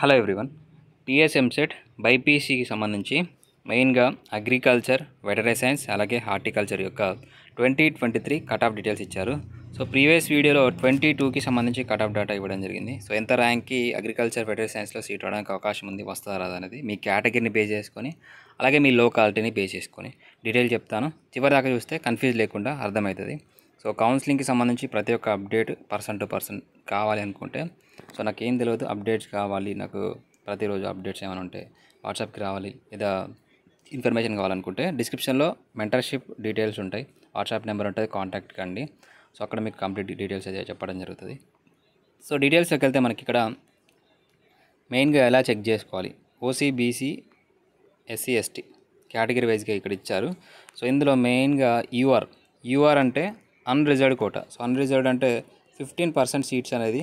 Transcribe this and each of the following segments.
Hello everyone. TS EAMCET బైపీసీకి సంబంధించి మెయిన్గా agriculture, వెటరీ science అలాగే హార్టికల్చర్ యొక్క 2023 కట్ ఆఫ్ డీటెయిల్స్ ఇచ్చారు. సో ప్రీవియస్ వీడియోలో 22కి సంబంధించి కట్ ఆఫ్ డేటా ఇవ్వడం జరిగింది. సో ఎంత ర్యాంక్కి అగ్రికల్చర్, వెటరీ సైన్స్లో సీట్ రావడానికి అవకాశం ఉంది, వస్తుందా రాదా అనేది మీ కేటగిరీని బేస్ చేసుకొని అలాగే మీ లోకాలిటీని బేస్ చేసుకొని డీటెయిల్ చెప్తాను. చివరి దాకా చూస్తే కన్ఫ్యూజ్ లేకుండా అర్థమవుతుంది. సో కౌన్సిలింగ్కి సంబంధించి ప్రతి ఒక్క అప్డేట్ పర్సన్ టు పర్సన్ కావాలి అనుకుంటే, సో నాకేం తెలియదు, అప్డేట్స్ కావాలి, నాకు ప్రతిరోజు అప్డేట్స్ ఏమైనా ఉంటే వాట్సాప్కి రావాలి, లేదా ఇన్ఫర్మేషన్ కావాలనుకుంటే డిస్క్రిప్షన్లో మెంటర్షిప్ డీటెయిల్స్ ఉంటాయి, వాట్సాప్ నెంబర్ ఉంటుంది, కాంటాక్ట్ కండి. సో అక్కడ మీకు కంప్లీట్ డీటెయిల్స్ అయితే చెప్పడం జరుగుతుంది. సో డీటెయిల్స్లోకి వెళ్తే మనకి ఇక్కడ మెయిన్గా ఎలా చెక్ చేసుకోవాలి, OC, BC, SC, ST category వైజ్గా ఇక్కడ ఇచ్చారు. సో ఇందులో మెయిన్గా యూఆర్ అంటే అన్రిజర్వ్డ్ కోటా. సో అన్రిజర్వ్డ్ అంటే 15% సీట్స్ అనేది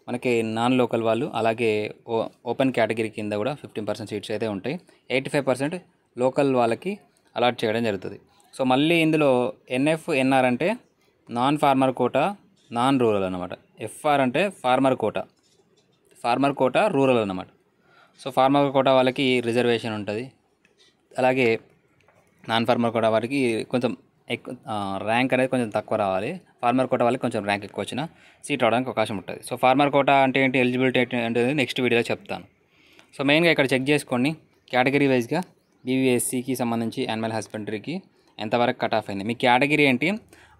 మనకి నాన్ లోకల్ వాళ్ళు, అలాగే ఓపెన్ కేటగిరీ కింద కూడా 15% సీట్స్ అయితే ఉంటాయి. 85% లోకల్ వాళ్ళకి అలాట్ చేయడం జరుగుతుంది. సో మళ్ళీ ఇందులో ఎన్ఆర్ అంటే non farmer quota, non rural అన్నమాట. ఎఫ్ఆర్ అంటే ఫార్మర్ కోటా రూరల్ అన్నమాట. సో ఫార్మర్ కోటా వాళ్ళకి రిజర్వేషన్ ఉంటుంది, అలాగే నాన్ ఫార్మర్ కోటా వారికి కొంచెం ఎక్కువ ర్యాంక్ అనేది కొంచెం తక్కువ రావాలి. ఫార్మర్ కోటా వాళ్ళకి కొంచెం ర్యాంక్ ఎక్కువ వచ్చినా సీట్ రావడానికి అవకాశం ఉంటుంది. సో ఫార్మర్ కోటా అంటే ఏంటి, ఎలిజిబిలిటీ అంటే నెక్స్ట్ వీడియోలో చెప్తాను. సో మెయిన్గా ఇక్కడ చెక్ చేసుకోండి కేటగిరీ వైజ్గా బీవీఎస్సీకి సంబంధించి యానిమల్ హస్బెండరీకి ఎంతవరకు కట్ ఆఫ్ అయింది, మీ కేటగిరీ ఏంటి,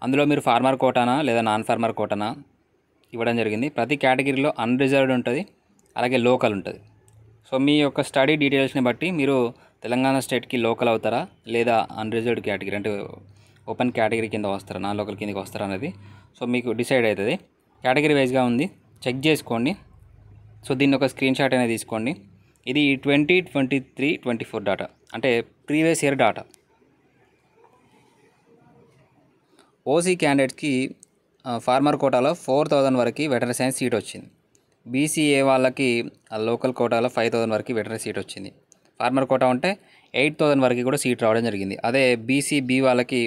అందులో మీరు ఫార్మర్ కోటానా లేదా నాన్ ఫార్మర్ కోటానా ఇవ్వడం జరిగింది. ప్రతి కేటగిరీలో అన్రిజర్వ్డ్ ఉంటుంది, అలాగే లోకల్ ఉంటుంది. సో మీ యొక్క స్టడీ డీటెయిల్స్ని బట్టి మీరు తెలంగాణ స్టేట్కి లోకల్ అవుతారా లేదా అన్రిజర్వ్డ్ కేటగిరీ అంటే ఓపెన్ కేటగిరీ కింద వస్తారా, నాన్ లోకల్ కిందకి వస్తారా అనేది సో మీకు డిసైడ్ అవుతుంది. కేటగిరీ వైజ్గా ఉంది, చెక్ చేసుకోండి. సో దీన్ని ఒక స్క్రీన్ షాట్ అనేది తీసుకోండి. ఇది 2023-24 డాటా, అంటే ప్రీవియస్ ఇయర్ డాటా. ఓసీ క్యాండిడేట్స్కి ఫార్మర్ కోటాలో 4000 వరకు వెటరీ సైన్స్ సీట్ వచ్చింది. బీసీఏ వాళ్ళకి లోకల్ కోటాలో 5000 వరకు వెటరీ సీట్ వచ్చింది. ఫార్మర్ కోటా ఉంటే 8000 వరకు కూడా సీట్ రావడం జరిగింది. అదే బీసీబీ వాళ్ళకి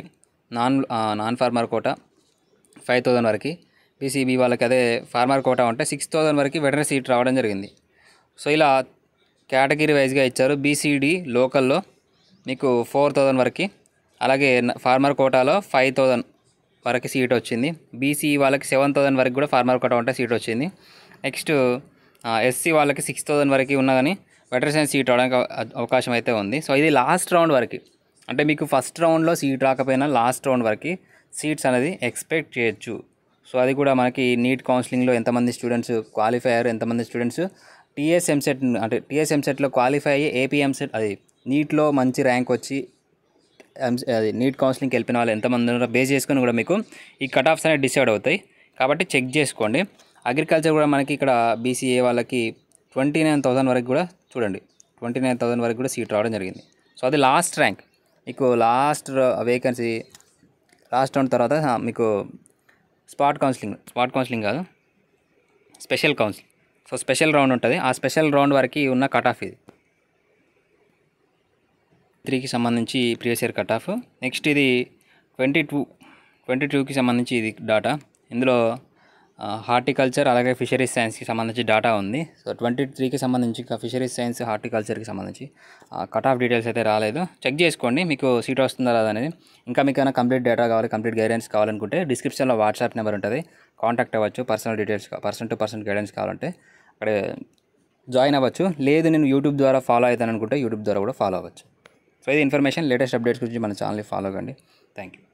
నాన్ ఫార్మర్ కోటా 5000 వరకు, బీసీబీ వాళ్ళకి అదే ఫార్మర్ కోటా ఉంటే 6000 వరకు వెటరీ సీట్ రావడం జరిగింది. సో ఇలా కేటగిరీ వైజ్గా ఇచ్చారు. బీసీడీ లోకల్లో మీకు 4000 వరకు, అలాగే ఫార్మర్ కోటాలో 5000 వరకు సీట్ వచ్చింది. బీసీ వాళ్ళకి 7000 వరకు కూడా ఫార్మర్ కోటా ఉంటే సీట్ వచ్చింది. నెక్స్ట్ ఎస్సీ వాళ్ళకి 6000 వరకు ఉన్నా కానీ వెటరీ సైన్స్ సీట్ రావడానికి అవకాశం అయితే ఉంది. సో ఇది లాస్ట్ రౌండ్ వరకు, అంటే మీకు ఫస్ట్ రౌండ్లో సీట్ రాకపోయినా లాస్ట్ రౌండ్ వరకు సీట్స్ అనేది ఎక్స్పెక్ట్ చేయొచ్చు. సో అది కూడా మనకి నీట్ కౌన్సిలింగ్లో ఎంతమంది స్టూడెంట్స్ క్వాలిఫై అయ్యారు, ఎంతమంది స్టూడెంట్స్ టీఎస్ ఎంసెట్లో క్వాలిఫై అయ్యి ఏపీ ఎంసెట్ అది నీట్లో మంచి ర్యాంక్ వచ్చి అది నీట్ కౌన్సిలింగ్కి వెళ్ళిన వాళ్ళు ఎంతమంది ఉన్నారో బేస్ చేసుకొని కూడా మీకు ఈ కట్ ఆఫ్స్ అనేవి డిసైడ్ అవుతాయి. కాబట్టి చెక్ చేసుకోండి. అగ్రికల్చర్ కూడా మనకి ఇక్కడ బీసీఏ వాళ్ళకి 29,000 వరకు కూడా చూడండి, 29,000 వరకు కూడా సీట్ రావడం జరిగింది. సో అది లాస్ట్ ర్యాంక్. మీకు లాస్ట్ వేకెన్సీ లాస్ట్ రౌండ్ తర్వాత మీకు స్పాట్ కౌన్సిలింగ్ కాదు, special counselling. So special round ఉంటుంది, ఆ స్పెషల్ రౌండ్ వరకు ఉన్న కట్ ఆఫ్ ఇది 3కి సంబంధించి previous year cut off. Next ఇది 22కి సంబంధించి ఇది డాటా. ఇందులో హార్టికల్చర్ అలాగే ఫిషరీస్ సైన్స్కి సంబంధించి డాటా ఉంది. సో 23కి సంబంధించి ఫిషరీస్ సైన్స్, హార్టికల్చర్కి సంబంధించి కట్ ఆఫ్ డీటెయిల్స్ అయితే రాలేదు. చెక్ చేసుకోండి మీకు సీట్ వస్తుందా రాదా అనేది. ఇంకా మీకు ఏమైనా కంప్లీట్ డేటా కావాలి, కంప్లీట్ గైడెన్స్ కావాలనుకుంటే డిస్క్రిప్షన్లో వాట్సాప్ నెంబర్ ఉంటుంది, కాంటాక్ట్ అవ్వచ్చు. Personal details, person to person guidance కావాలంటే అక్కడ జాయిన్ అవ్వచ్చు. లేదు నేను యూట్యూబ్ ద్వారా ఫాలో అవుతాను అనుకుంటే యూట్యూబ్ ద్వారా కూడా ఫాలో అవ్వచ్చు. సో ఇది ఇన్ఫర్మేషన్, లేటెస్ట్ అప్డేట్స్ గురించి మన ఛానల్ని ఫాలో అవ్వండి. Thank you.